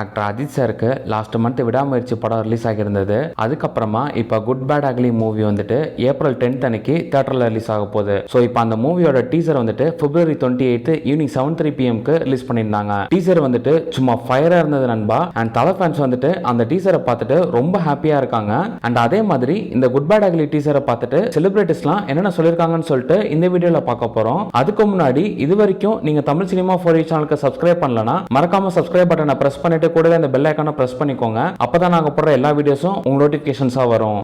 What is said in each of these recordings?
Actor Ajith சாருக்கு last month விடாமுயற்சி படம் ரிலீஸ் ஆகியிருந்தது. அதுக்கப்புறமா இப்போ குட் பேட் அக்லி மூவி வந்துட்டு ஏப்ரல் 10th அன்னைக்கு தியேட்டரில் ரிலீஸ் ஆக போகுது. ஸோ இப்போ அந்த மூவியோட டீசர் வந்துட்டு February 28 ஈவினிங் 7:03 PM ரிலீஸ் பண்ணியிருந்தாங்க. டீசர் வந்துட்டு சும்மா ஃபயரா இருந்தது நண்பா. அண்ட் தலை ஃபேன்ஸ் வந்துட்டு அந்த டீசரை பார்த்துட்டு ரொம்ப ஹாப்பியா இருக்காங்க. அண்ட் அதே மாதிரி இந்த குட் பேட் அக்லி டீசரை பார்த்துட்டு செலிபிரிட்டிஸ்லாம் என்னென்ன சொல்லியிருக்காங்கன்னு சொல்லிட்டு இந்த வீடியோல பார்க்க போறோம். அதுக்கு முன்னாடி இது வரைக்கும் நீங்க தமிழ் சினிமா 4 சேனலுக்கு சப்ஸ்கிரைப் பண்ணலனா மறக்காம சப்ஸ்கிரைப் பட்டனை பிரஸ் பண்ணிட்டு கூடவே அந்த பெல் ஐகானை பிரஸ் பண்ணிக்கோங்க. அப்பதான் நாங்க போடுற எல்லா வீடியோஸும் உங்க நோட்டிபிகேஷன்ஸா வரும்.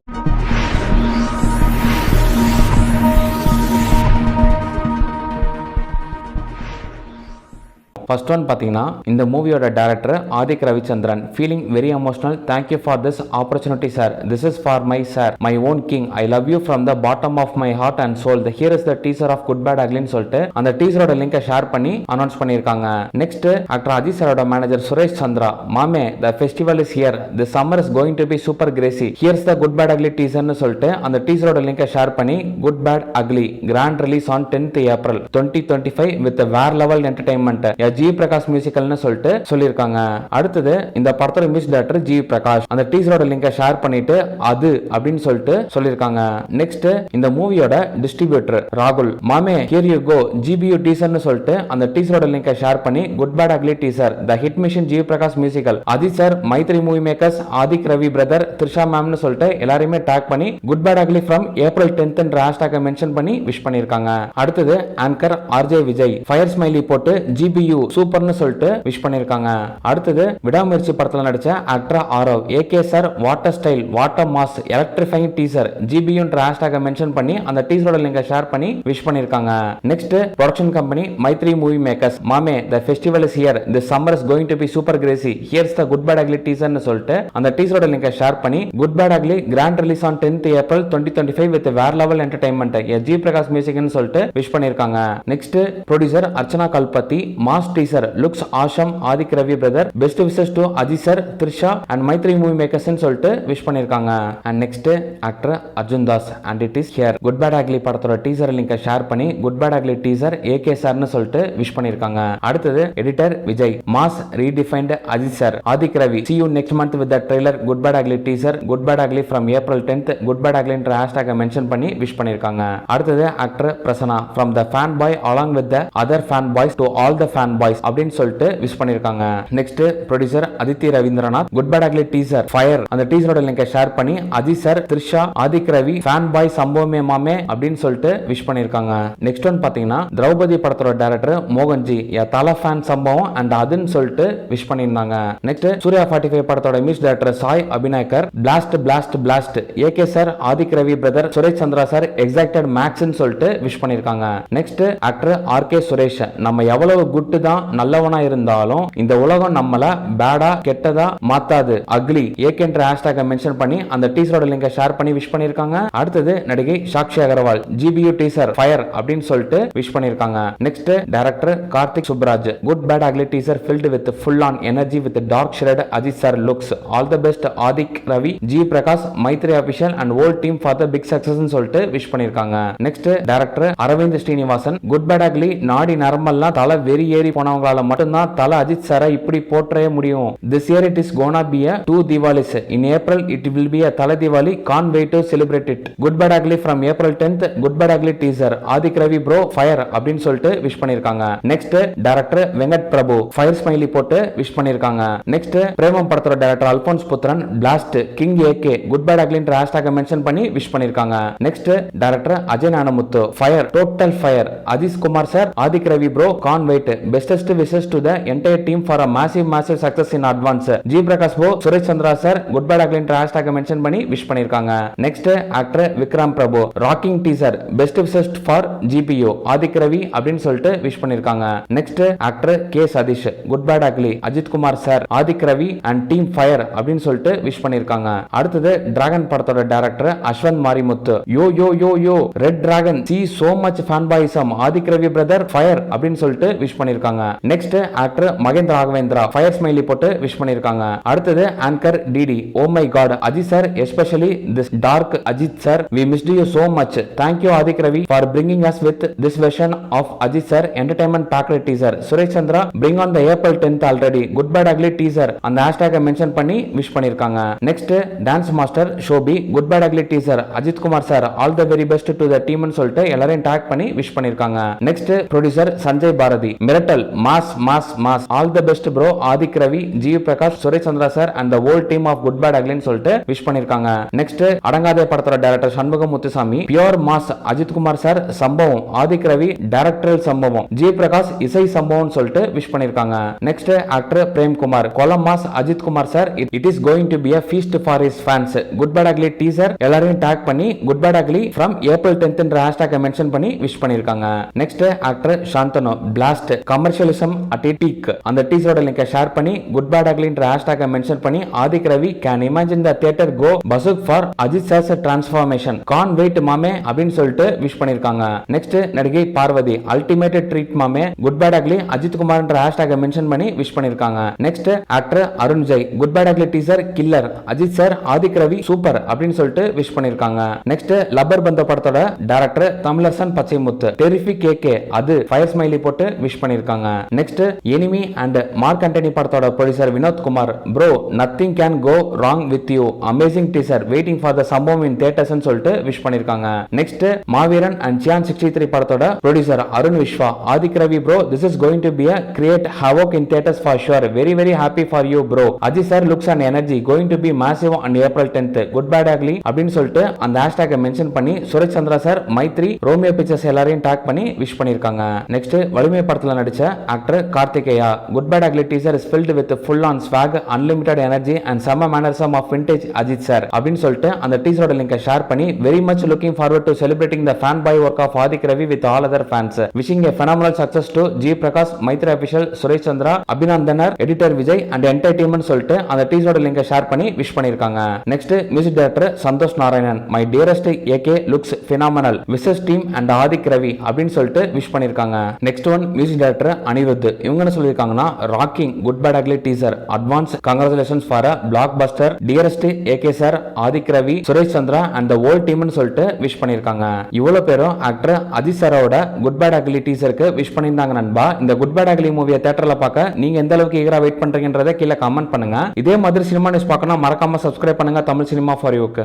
ஃபர்ஸ்ட் ஒன் பார்த்தீங்கன்னா இந்த மூவியோட director Adhik Ravichandran. Feeling very emotional. Thank you for this opportunity sir. This is for my sir, my own king. I love you from the bottom of my heart and soul. The here is the teaser of good bad அக்லின்னு சொல்லிட்டு அந்த டீசரோட லிங்கை share பண்ணி announce பண்ணியிருக்காங்க. Next actor Ajith சாரோட manager Suresh Chandra. மாமே the festival is here. The summer is going to be super crazy. Here's the Good bad Ugly டீசர்னு சொல்லிட்டு அந்த டீசரோட லிங்கை ஷேர் பண்ணி good bad Ugly grand release on 10th April 2025 with வேர் level entertainment G Prakash music சொல்லிட்டு சொல்லிருக்காங்க. அடுத்தது இந்த படத்தோட மியூசிக் டைரக்டர் ஜி பிரகாஷ். அந்த டீசரோட லிங்கை ஷேர் பண்ணிட்டு அது அப்படின்னு சொல்லிட்டு சொல்லிருக்காங்க. நெக்ஸ்ட் இந்த மூவியோட டிஸ்ட்ரிபியூட்டர் ராகுல். மாமே ஹியர் யூ கோ ஜிபியூ டீசர்னு சொல்லிட்டு அந்த டீசரோட லிங்கை ஷேர் பண்ணி good bad ugly teaser the hit mission G Prakash musical Ajith sir, Mythri movie Makers, Adhik Ravi brother, Trisha மேம்னு சொல்லிட்டு எல்லாரையுமே டாக் பண்ணி good bad Ugly from April 10th என்ற ஹேஷ்டாக மென்ஷன் பண்ணி விஷ் பண்ணிருக்காங்க. அடுத்தது anchor RJ Vijay fire smiley போட்டு ஜிபியூ சூப்பர்னு சொல்லிட்டு விஷ் பண்ணிருக்காங்க. அடுத்தது விடாமுயற்சி படத்துல நடிச்ச actor Aarav. AK sir what a style what a mass electrifying teaser GBU ஹேஷ்டாக மென்ஷன் பண்ணி அந்த டீசரோட லிங்கை ஷேர் பண்ணி விஷ் பண்ணிருக்காங்க. Next production company Mythri movie Makers. மாமே the festival is here. The summer is going to be super crazy. Here's the Good bad Ugly டீசர்னு சொல்லிட்டு அந்த டீசரோட லிங்கை ஷேர் பண்ணி good bad Ugly grand release on 10th April 2025 with வேர் level entertainment G Prakash மியூசிக்னு சொல்லிட்டு விஷ் பண்ணிருக்காங்க. Next producer Archana Kalpathi. Mass teaser looks awesome. Adhik Ravi brother. Best wishes to Ajith sir, Trisha and Mythri movie makers சொல்லிட்டு விஷ் பண்ணிருக்காங்க. And next actor Arjun Das and it is here. Good bad ugly படத்தோட teaser லிங்கை share பண்ணி good bad ugly teaser AK சார்னு சொல்லிட்டு wish பண்ணிருக்காங்க. அடுத்தது editor Vijay. Mass redefined Ajith sir. Adhik Ravi see you next month with the trailer good bad ugly teaser good bad ugly from April 10th good bad ugly என்ற ஹேஷ்டாக mention பண்ணி wish பண்ணிருக்காங்க. அடுத்தது actor Prasanna from the fan boy along with the other fan boys to all the fan boys அப்படின்னு சொல்லிட்டு wish பண்ணிருக்காங்க. Next producer Aditi Ravindranath. Good bad ugly teaser fire அந்த டீசரோட லிங்கை ஷேர் பண்ணி Ajith sir, Trisha, Adhik Ravi fan boy சம்பவமே மாமே அப்படின்னு சொல்லிட்டு விஷ் பண்ணிருக்காங்க. நெக்ஸ்ட் ஒன் பாத்தீங்கன்னா திரௌபதி படத்தோட டைரக்டர் மோகன்ஜி தல ஃபேன் சம்பவம் அண்ட் அதுன்னு சொல்லிட்டு விஷ் பண்ணிருந்தாங்க. நெக்ஸ்ட் சூர்யா 45 படத்தோட music director Sai Abhyankar. Blast blast blast AK sir, Adhik Ravi brother, Suresh Chandra sir எக்ஸாக்டட் மேக்ஸ்னு சொல்லிட்டு விஷ் பண்ணிருக்காங்க. Next actor RK Suresh. நம்ம எவ்வளவு குட் தான் நல்லவனா இருந்தாலும் இந்த உலகம் நம்மள பேடா கெட்டதா மாத்தாது அக்லி ஏகேன்ற ஹேஷ்டாக மென்ஷன் பண்ணி அந்த டீசரோட லிங்கை ஷேர் பண்ணி விஷ் பண்ணிருக்காங்க. அடுத்தது நடிகை Sakshi Agarwal. GBU teaser fire அப்படின்னு சொல்லிட்டு விஷ் பண்ணிருக்காங்க. Next director Karthik Subbaraj. Good bad ugly teaser filled with full on energy with dark shade Ajit sir looks. All the best Adhik Ravi, G Prakash, Mythri official and whole team for the big success சொல்லிட்டு wish பண்ணிருக்காங்க. Next director Aravind Srinivasan. Good bad ugly நாடி நரம்பெல்லாம் தலை வெறி ஏறி போனவங்களால மட்டும்தான் தலை அஜித் சாரை இப்படி போற்றவே முடியும். This year it is gonna be a 2 Diwalis. In April it will be a Thala Diwali. Can't wait to celebrate it. Good bad ugly from April 10th. Good bad ugly teaser. Adhik Ravi bro fire அப்படின்னு சொல்லிட்டு wish பண்ணிருக்காங்க. Next director Venkat Prabhu fire smiley போட்டு wish பண்ணிருக்காங்க. Next Premam படத்தோட director Alphonse Puthren. Blast king AK good bad அக்லின்ற ஹேஷ்டாக mention பண்ணி wish பண்ணிருக்காங்க. Next director Ajay Gnanamuthu fire total fire. Ajith Kumar sir, Adhik Ravi bro can't wait. Bestest wishes to the entire team for a massive success in advance. G Prakash போ, Suresh Chandra sir good bad ugly ஹேஷ்டாக mention பண்ணி wish பண்ணிருக்காங்க. Next actor Vikram Prabhu. Rocking teaser best wishes for GBU Adhik Ravi அப்படின்னு சொல்லிட்டு wish பண்ணிருக்காங்க. Next actor K Sathish. Good bad ugly Ajith Kumar sir, Adhik Ravi and team fire அப்படின்னு சொல்லிட்டு wish பண்ணிருக்காங்க. அடுத்தது டிராகன் படத்தோட director Ashwanth Marimuthu. Yo yo yo yo red dragon see so much fanboyism Adhik Ravi brother fire அப்படின்னு சொல்லிட்டு விஷ் பண்ணிருக்காங்க. Next actor Mahendra Raghavendra fire smiley போட்டு wish பண்ணிருக்காங்க. அடுத்தது anchor DD, oh my god Ajith sir, especially this dark Ajith sir, we missed you so much. Thank you Adik Ravi for bringing us with this version of Ajit sir entertainment packed teaser. Suresh Chandra, bring on the April 10th already. Good bad ugly teaser. அந்த hashtag mention பண்ணி wish பண்ணிருக்காங்க. Next dance master Shobi, good bad ugly teaser, Ajith Kumar sir all the very best to the team னு சொல்லிட்டு எல்லாரையும் tag பண்ணி wish பண்ணிருக்காங்க. Next producer Sanjay Bharathi, மிரட்டல் mass mass mass all the best bro Adhik Ravi, G Prakash, Suresh Chandra sir and the whole team of good bad அக்லின்னு சொல்லிட்டு wish பண்ணிருக்காங்க. Next Adangathey படத்தோட director Shanmugam Muthusamy, pure mass Ajith Kumar sir சம்பவம், ஆதிக் ரவி டைரக்டரல் சம்பவம், ஜி பிரகாஷ் இசை சம்பவம் சொல்லிட்டு விஷ் பண்ணிருக்காங்க. நெக்ஸ்ட் ஆக்டர் பிரேம் குமார், கொலம் mass Ajith Kumar sir, it is going to be a feast for his fans. Good bad ugly teaser எல்லாரையும் டாக் பண்ணி good bad ugly from April 10th என்ற ஹேஷ்டேக் மென்ஷன் பண்ணி விஷ் பண்ணிருக்காங்க. Next actor Shanthanu, blast commercialism at it peak அந்த டீசரோட லிங்கை share பண்ணி good bad ugly என்ற ஹேஷ்டேக் மென்ஷன் பண்ணி Adhik Ravi can imagine the theatre go பசுக் for Ajith sir's transformation can't wait மாமே அப்படின்னு சொல்லிட்டு விஷ் பண்ணிருக்காங்க. நெக்ஸ்ட் நடிகை பார்வதி, அல்டிமேட் ட்ரீட் மாமே, good bad ugly Ajith Kumar என்ற ஹேஷ்டேக் மென்ஷன் பண்ணி விஷ் பண்ணிருக்காங்க. Next actor Arun Jai, good bad ugly teaser killer, Ajith sir Adhik Ravi super அப்படின்னு சொல்லிட்டு விஷ் பண்ணிருக்காங்க. நெக்ஸ்ட் லப்பர் பந்த படத்தோட director Tamizharasan Pachaimuthu, terrific KK அது ஃபயர் ஸ்மைலி போட்டு விஷ் பண்ணிருக்காங்க. Next enemy and Mark Antony படத்தோட producer Vinoth Kumar, bro nothing can go wrong with you, amazing teaser, waiting for the சம்பவம் in theatres சொல்லிட்டு விஷ் பண்ணிருக்காங்க. நெக்ஸ்ட் மாவீரன் அண்ட் சியான் 63 படத்தோட producer Arun Viswa, Adhik Ravi bro this is going to be a create havoc in theaters for sure, very happy for you bro, Ajit sir looks and energy going to be massive on April 10th, good bad ugly அப்படின்னு சொல்லிட்டு அந்த ஹேஷ்டேக்கை mention பண்ணி Suresh Chandra sir, Mythri, Romeo pictures எல்லாரையும் tag பண்ணி wish பண்ணிருக்காங்க. Next Valimai படத்துல நடிச்ச actor Karthikeya, good bad ugly teaser is filled with full on swag, unlimited energy and summer mannerism of vintage Ajit sir அப்படின்னு சொல்லிட்டு அந்த டீசரோட லிங்கை ஷேர் பண்ணி very much looking forward to celebrating the fanboy work of Adik Ravi with all other fans, wishing a phenomenal success to G Prakash, Maitri official, Suresh Chandra, அபிநந்தனர், editor Vijay and entertainment சொல்லிட்டு அந்த டீசரோட லிங்கை ஷேர் பண்ணி விஷ் பண்ணிருக்காங்க. Next music director Santhosh Narayanan, my dearest AK looks phenomenal, wishes team and Adhik Ravi அப்படின்னு சொல்லிட்டு wish பண்ணிருக்காங்க. Next one music director Anirudh, இவங்க என்ன சொல்லிருக்காங்கன்னா rocking good bad ugly teaser advance congratulations for a blockbuster, dearest AK sir, Adhik Ravi, Suresh Chandra and the whole team னு சொல்லிட்டு wish பண்ணிருக்காங்க. இவ்வளவு பேரும் ஆக்டர் அஜித் சாரோட குட் பேட் அக்லி டீசருக்கு விஷ் பண்ணிருந்தாங்க நண்பா. இந்த குட் பேட் அக்லி மூவியை தியேட்டர்ல பார்க்க நீங்க எந்த அளவுக்கு ஈகரா வெயிட் பண்றீங்கன்றதை கீழே கமெண்ட் பண்ணுங்க. இதே மாதிரி சினிமா நியூஸ் பார்க்கணும் மறக்காம சப்ஸ்கிரைப் பண்ணுங்க தமிழ் சினிமா ஃபார் யூக்கு.